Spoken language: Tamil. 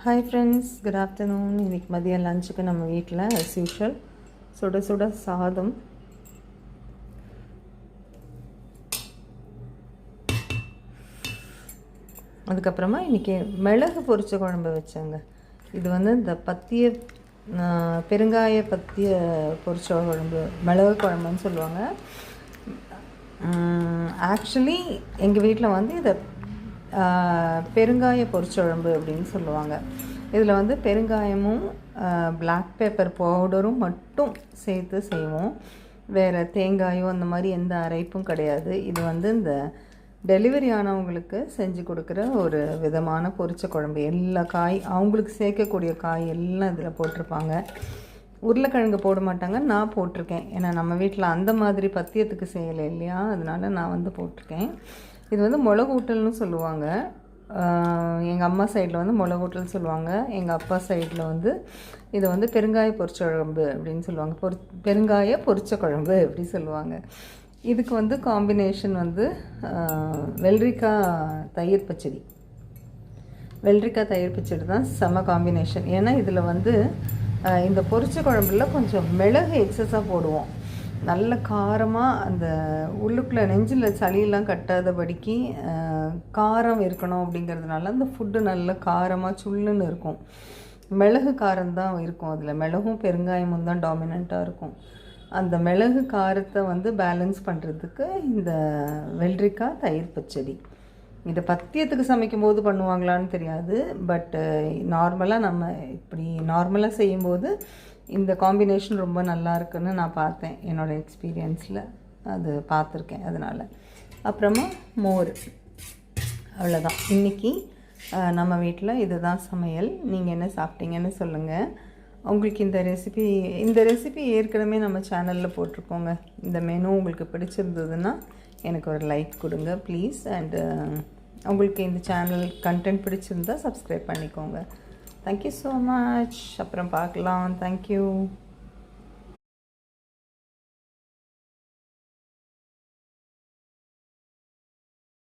Hi friends, good afternoon. இன்னைக்கு மதிய லஞ்சுக்கு நம்ம வீட்டில் as usual சுட சுட சாதம், அதுக்கப்புறமா இன்றைக்கி மிளகு பொரிச்ச குழம்பு வச்சாங்க. இது இந்த பத்திய பெருங்காய பத்திய பொரிச்ச குழம்பு, மிளகு குழம்புன்னு சொல்லுவாங்க. ஆக்சுவலி எங்கள் வீட்டில் இதை பெருங்காய பொரிச்சழம்பு அப்படின்னு சொல்லுவாங்க. இதில் பெருங்காயமும் பிளாக் பேப்பர் பவுடரும் மட்டும் சேர்த்து செய்வோம். வேறு தேங்காயும் அந்த மாதிரி எந்த அரைப்பும் கிடையாது. இது இந்த டெலிவரி ஆனவங்களுக்கு செஞ்சு கொடுக்குற ஒரு விதமான பொரிச்ச குழம்பு. எல்லா காய், அவங்களுக்கு சேர்க்கக்கூடிய காய் எல்லாம் இதில் போட்டிருப்பாங்க. உருளைக்கிழங்கு போட மாட்டாங்க, நான் போட்டிருக்கேன். ஏன்னா நம்ம வீட்டில் அந்த மாதிரி பத்தியத்துக்கு செய்யலை இல்லையா, அதனால் நான் போட்டிருக்கேன். இது மிளகு ஊட்டல்னு சொல்லுவாங்க. எங்கள் அம்மா சைடில் மிளகு ஊட்டல் சொல்லுவாங்க. எங்கள் அப்பா சைடில் இது பெருங்காய பொரிச்ச குழம்பு அப்படின்னு சொல்லுவாங்க. பெருங்காய பொரிச்ச குழம்பு அப்படி சொல்லுவாங்க. இதுக்கு காம்பினேஷன் வெள்ளரிக்காய் தயிர் பச்சடி. வெள்ளரிக்காய் தயிர் பச்சடி தான் செம்ம காம்பினேஷன். ஏன்னா இதில் இந்த பொரிச்ச குழம்புல கொஞ்சம் மிளகு எக்ஸஸாக போடுவோம். நல்ல காரமாக, அந்த உள்ளுக்குள்ளே நெஞ்சில் சளியெல்லாம் கட்டாதபடிக்கு காரம் இருக்கணும் அப்படிங்கிறதுனால அந்த ஃபுட்டு நல்ல காரமாக சுள்ளுன்னு இருக்கும். மிளகு காரம்தான் இருக்கும் அதில். மிளகும் பெருங்காயமும் தான் டாமினண்ட்டாக இருக்கும். அந்த மிளகு காரத்தை பேலன்ஸ் பண்ணுறதுக்கு இந்த வெள்ளரிக்காய் தயிர் பச்சடி. இதை பத்தியத்துக்கு சமைக்கும் போது பண்ணுவாங்களான்னு தெரியாது. பட் நார்மலாக நம்ம இப்படி நார்மலாக செய்யும்போது இந்த காம்பினேஷன் ரொம்ப நல்லா இருக்குன்னு நான் பார்த்தேன். என்னோடய எக்ஸ்பீரியன்ஸில் அது பார்த்துருக்கேன். அதனால் அப்புறமா மோர், அவ்வளோதான். இன்றைக்கி நம்ம வீட்டில் இதுதான் சமையல். நீங்கள் என்ன சாப்பிட்டீங்கன்னு சொல்லுங்கள். உங்களுக்கு இந்த ரெசிபி ஏற்கனவே நம்ம சேனலில் போட்டிருக்கோங்க. இந்த மெனு உங்களுக்கு பிடிச்சிருந்ததுன்னா எனக்கு ஒரு லைக் கொடுங்க ப்ளீஸ். அண்டு உங்களுக்கு இந்த சேனல் கண்டென்ட் பிடிச்சிருந்தால் சப்ஸ்கிரைப் பண்ணிக்கோங்க. Thank you so much. அப்புறம் பார்க்கலாம். தேங்க்யூ.